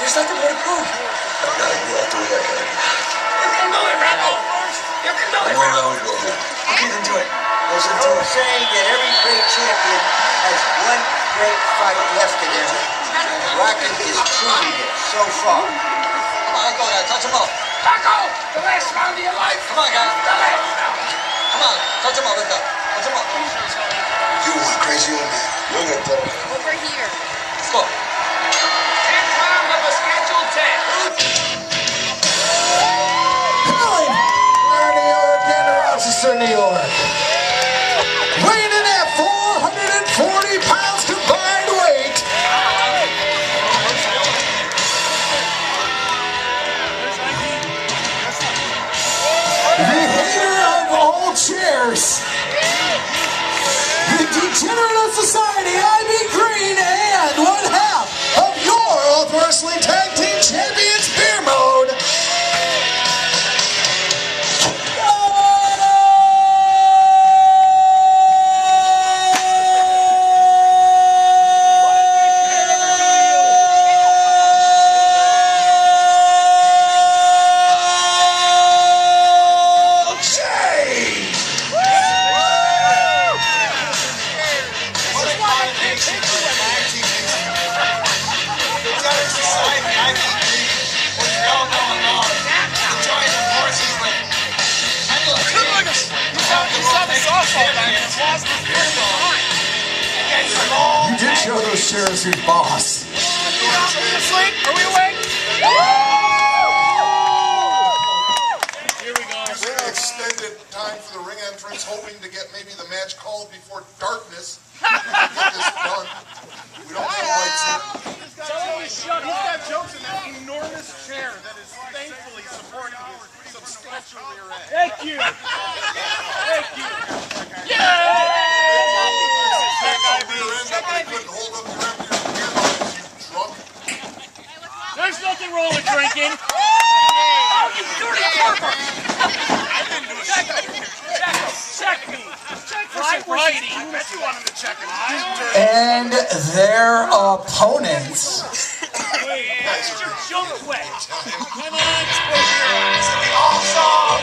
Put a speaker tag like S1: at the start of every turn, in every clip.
S1: There's nothing more to prove.
S2: I gotta go. I'll do what I gotta do.
S1: You can do it, Rambo. You can do it. Okay, then do it.
S3: There's an old saying that every great champion has one great fight left in him. Rocky is proving it so far.
S1: Come on, go now. Touch him up. Taco! The last round of your life. Come on, guys. The last round. Come on. Touch him up. Let's go. Touch him up.
S2: You one crazy old man. You'll get better.
S4: Over here.
S1: Let's go. 10th round of the scheduled 10.
S5: Rochester, New York. Weighing in at 440 pounds combined weight. The hater of all chairs. The degenerate of society, I.B. Green, and one half of your Ultimate Wrestling Tag Team Champions Beer Mode. You did show those chairs who's boss.
S6: Asleep? Are we awake? Here we go.
S2: Extended time for the ring entrance, hoping to get maybe the match called before darkness. Get this done. We don't have lights in.
S6: He's got jokes in that enormous chair that is thankfully supporting his substantial rear end. Thank you. Thank you. Yeah! There's nothing wrong with drinking. Oh, you dirty corker! I didn't do a shit. Check me. Check for sobriety. I bet you want him to check him.
S5: And their opponents.
S6: Wait, that's your junk wet. Come on, Squisher. Awesome!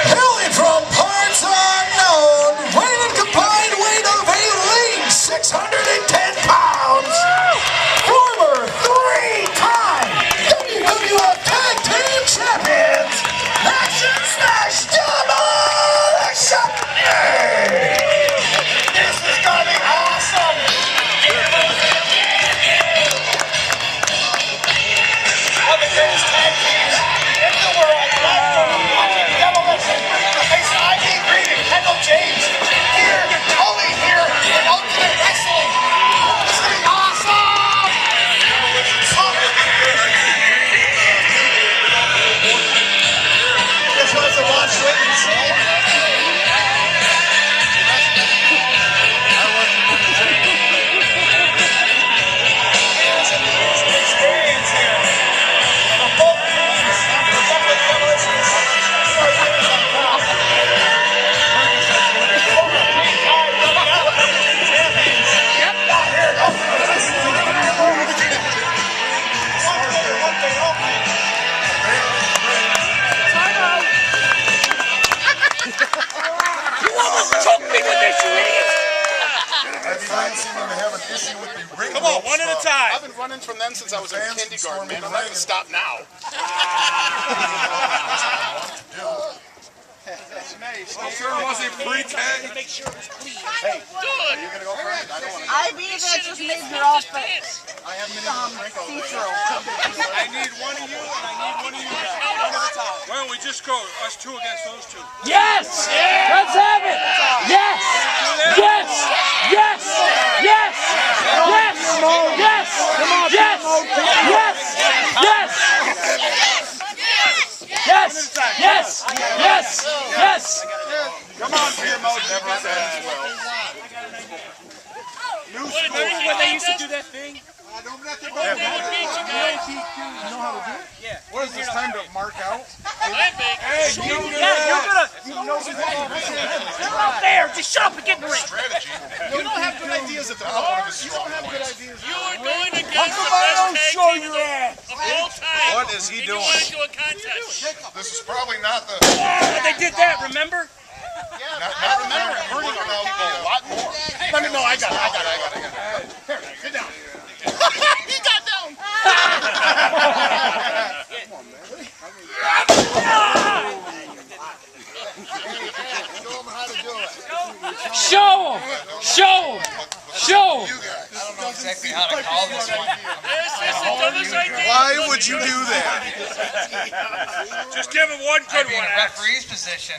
S5: Hailing from parts unknown, weighing combined weight of a lean 610 pounds. Former 3-time WWF Tag Team Champions, Action Smash Demolition!
S6: This is gonna be awesome! One of the greatest tag teams in the world, WWE Demolition, face I.B. Green and Kendell James, here, only here, in Ultimate Wrestling. This is gonna be awesome! Just wants to watch it and see. Come on, one at a time. I've been running from them since I was in kindergarten, man. I'm not going to stop now.
S2: Sure wasn't pre-K.
S6: Make sure it's clean. Hey, are you going to go first? I don't want to.
S4: IB, that just made your offense.
S6: I haven't been able to drink all the way. I need one of you, and I need one of you guys. One at a time.
S2: Why don't we just go, us two against those two?
S7: Yes! Let's have it! Yes! Yes! Yes! Yes! Yes! Yes! Yes! Yes! Yes! Yes! Yes! Yes! Yes!
S6: Come on, beer mode never ends well. New school.
S7: When they used to do that thing?
S6: They would beat you guys. You know how
S2: is this time to mark out?
S7: Yeah, you're gonna. You're out there. Just shut up and get in the ring.
S2: Strategy. You don't have good ideas at the moment. You don't have good ideas.
S8: You are going against the best tag team of all time.
S2: What is he doing?
S8: You want to do a contest.
S2: This is probably not the.
S7: They did that, remember?
S2: Not remember. Hurting people a lot more. No, I got it. Here, sit down. He got down.
S7: Show him! Show him! Show him!
S1: I don't know exactly how to call this one.
S8: This is the dumbest idea.
S2: Why would you do that?
S8: Just give him one
S1: I'd
S8: good
S1: be in
S8: one.
S1: a referee's position.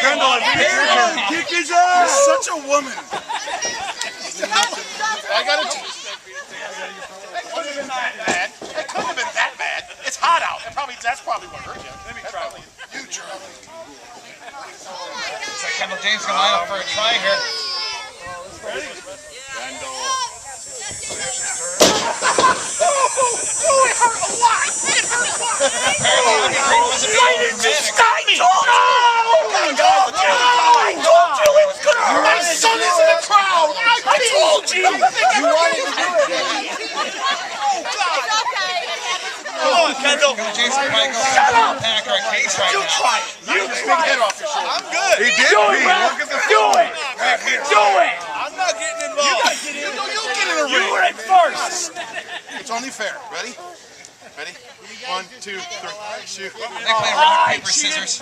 S2: Kendall, kick his ass. You're such a woman. I got it.
S6: It couldn't have been that bad. It couldn't have been that bad. It's hot out. That's probably what hurt you. Let me try.
S2: You Charlie.
S1: Looks like Kendall James gonna line up for a try here. Apparently, Ivy Green wasn't being dramatic.
S7: Stop me! I told you it was gonna hurt!
S6: My son is in the crowd.
S7: I told you!
S6: You wanted to do it.
S8: Come on, Kendall.
S1: Kendall James can probably go back or a case right now.
S7: Try it! You try it!
S6: I'm good.
S2: He did.
S7: Do it, man! Do it! Do it!
S8: I'm not getting involved.
S6: You get in the
S7: You
S6: ring.
S7: were in first!
S2: It's only fair. Ready? Ready? 1, 2, 3. Shoot.
S1: They play rock, paper, scissors.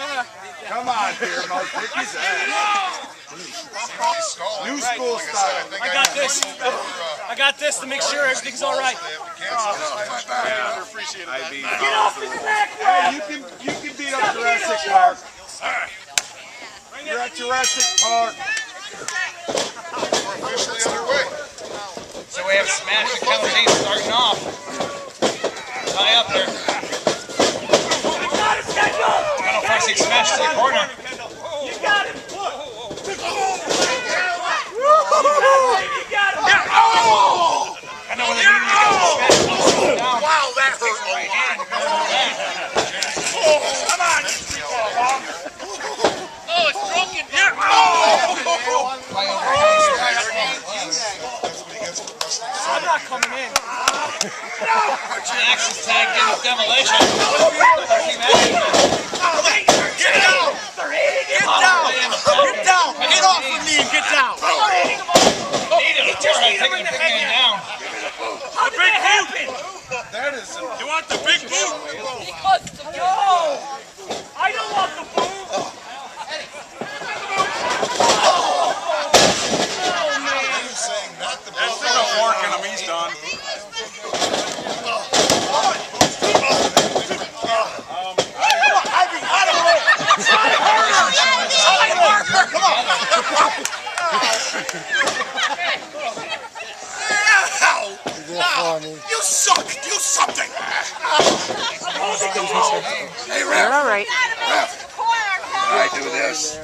S2: Come on here, Mark. Kick his ass. New school style.
S7: I got this. I got this to make sure everything's all right.
S2: I appreciate that.
S7: Get off the back!
S2: Hey, you can beat up Jurassic Park. You're at Jurassic Park. We're officially underway.
S1: So we have Smash and Kendall James starting off. Tie up there. Kendall forcing Smash to the corner.
S7: You got him! You got him!
S1: I know when they need to get Smash down.
S6: Wow, that hurt.
S1: Right hand.
S6: Come on.
S8: Oh, it's broken. Yeah.
S7: I'm not coming in.
S1: Axis tag in with Demolition.
S6: Get down. Get down. Get down. Get off of me and get down.
S1: Need him. Taking the big man down.
S7: How did that happen?
S8: You want the big boot?
S7: No! I don't want the boot!
S2: That's not working him. He's done.
S6: You suck. Do something.
S4: Hey, Ref. You're all right.
S2: I do this.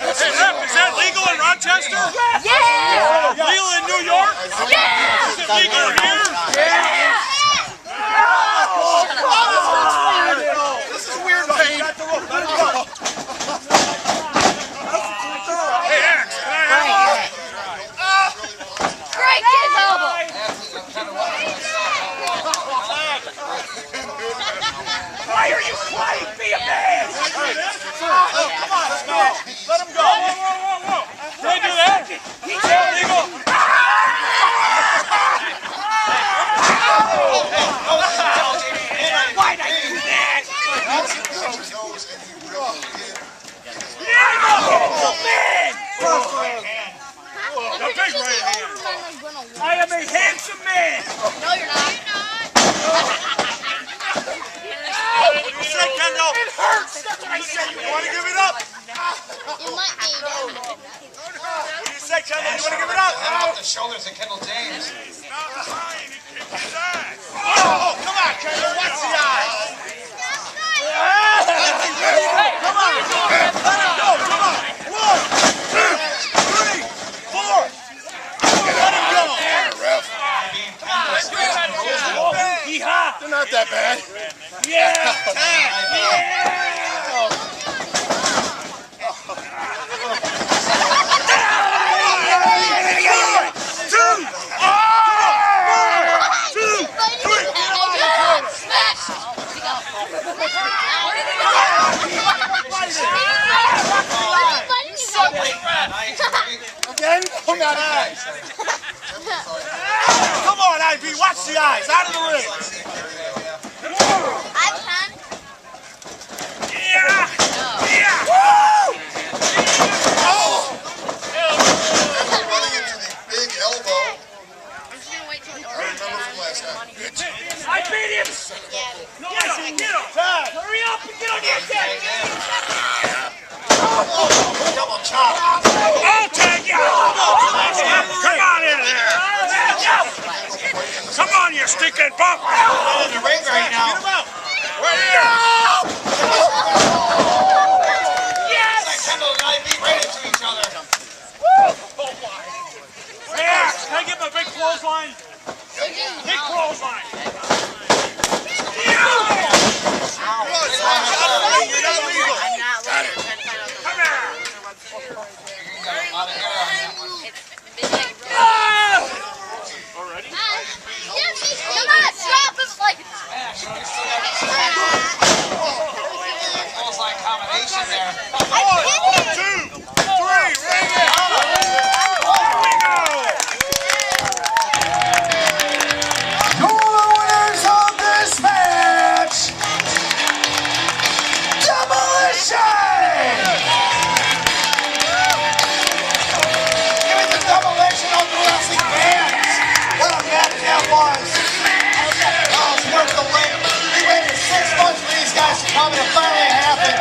S8: Hey, Rep, is that legal in Rochester?
S4: Yeah!
S8: Legal in New York?
S4: Yeah!
S8: Is it legal here?
S6: This is weird pain.
S8: Hey, Axe, can I have it?
S4: Break his elbow!
S7: Why are you fighting me, man?
S6: Come on, let's go. Let him go.
S8: Whoa. Can I do that?
S7: He's illegal! Why'd I do that? Oh, man!
S8: The big right hand.
S7: I am a handsome man!
S4: No, you're not.
S8: What do you say, Kendall?
S7: It hurts! That's what I said!
S6: You want to give it up?
S4: You might need it.
S6: What do you say, Kendall? You want to give it up?
S1: Head off the shoulders of Kendall James.
S8: He's not trying. He kicked his ass.
S2: They're not that bad.
S8: Yeah!
S6: Again? Come on, eyes. Come on, IB. Watch the eyes. Out of the ring.
S4: I can.
S8: Yeah! Yeah!
S6: Woo!
S2: Oh! Running into the big elbow.
S4: I'm just gonna wait till the
S2: I remember from last time.
S8: I beat him!
S4: Yeah.
S8: No, get him! Hurry up and get on your deck!
S6: Double chop.
S8: I'll take you! Come on in there! Come on, you stinking bump!
S6: In the ring right now.
S8: Right here!
S6: Yes! Kendall and IB right into each other.
S8: Yeah! Can I get my big clothesline? Big clothesline!
S6: You're not legal.
S4: I'm not ready.
S8: Come here! Already?
S4: Come on, slap him like.
S1: Clothesline combination there.
S6: 1, 2, 3, ring it.
S8: Here we go!
S5: Your winners of this match, Demolition!
S6: Give me the demolition of the wrestling fans. What a match that was. Oh, it's worth the wait. We waited 6 months for these guys to come and it finally happened.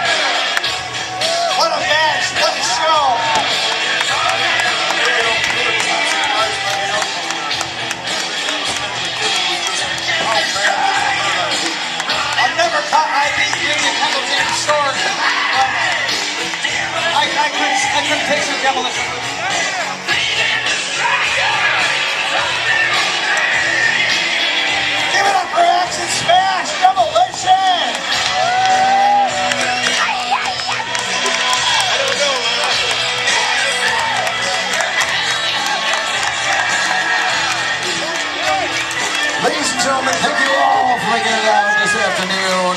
S6: What a match. What a show. I've never caught IB Green and Kendall James short. I couldn't picture Demolition. Give it up for Action Smash Demolition!
S5: Ladies and gentlemen, thank you all for making it out this afternoon.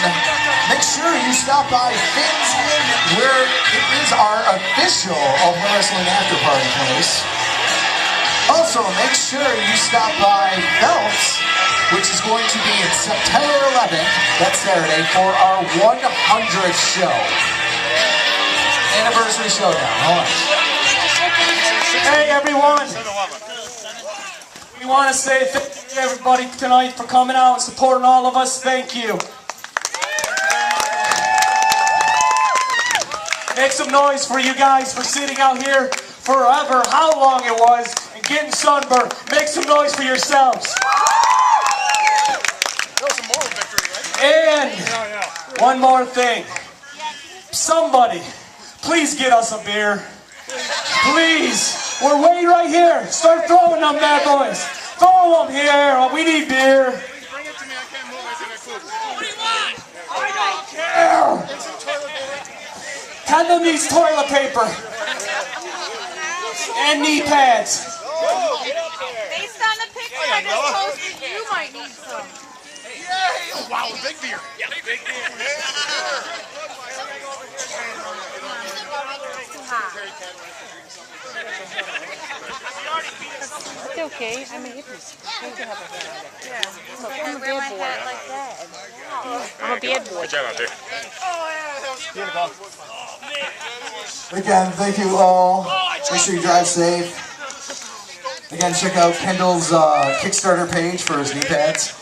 S5: Make sure you stop by Finn's Inn, where it is our official Open Wrestling After Party place. Also, make sure you stop by Phelps, which is going to be in September 11th, that's Saturday, for our 100th show. Anniversary showdown. Hold on.
S7: Hey everyone! We want to say thank you to everybody tonight for coming out and supporting all of us. Thank you. Make some noise for you guys for sitting out here forever, how long it was, and getting sunburned. Make some noise for yourselves.
S2: That was a moral victory, right?
S7: And one more thing. Somebody, please get us a beer. Please. We're waiting right here. Start throwing them bad boys. Throw them here. We need beer.
S2: Bring it to me. I can't move. It's in the food.
S8: What do you want? I don't care!
S2: It's in toilet paper.
S7: Kendall needs toilet paper. And knee pads.
S9: Based on the picture I just posted, you might need some.
S2: Yay! Oh, wow, big beer.
S8: Yeah, big deal.
S9: It's okay. I'm a hippie. You can have a hat on it. Yeah. I'm a bad boy. Like that. I'm a bad boy.
S8: Good job out there.
S5: Again, thank you all. Make sure you drive safe. Again, check out Kendall's Kickstarter page for his knee pads.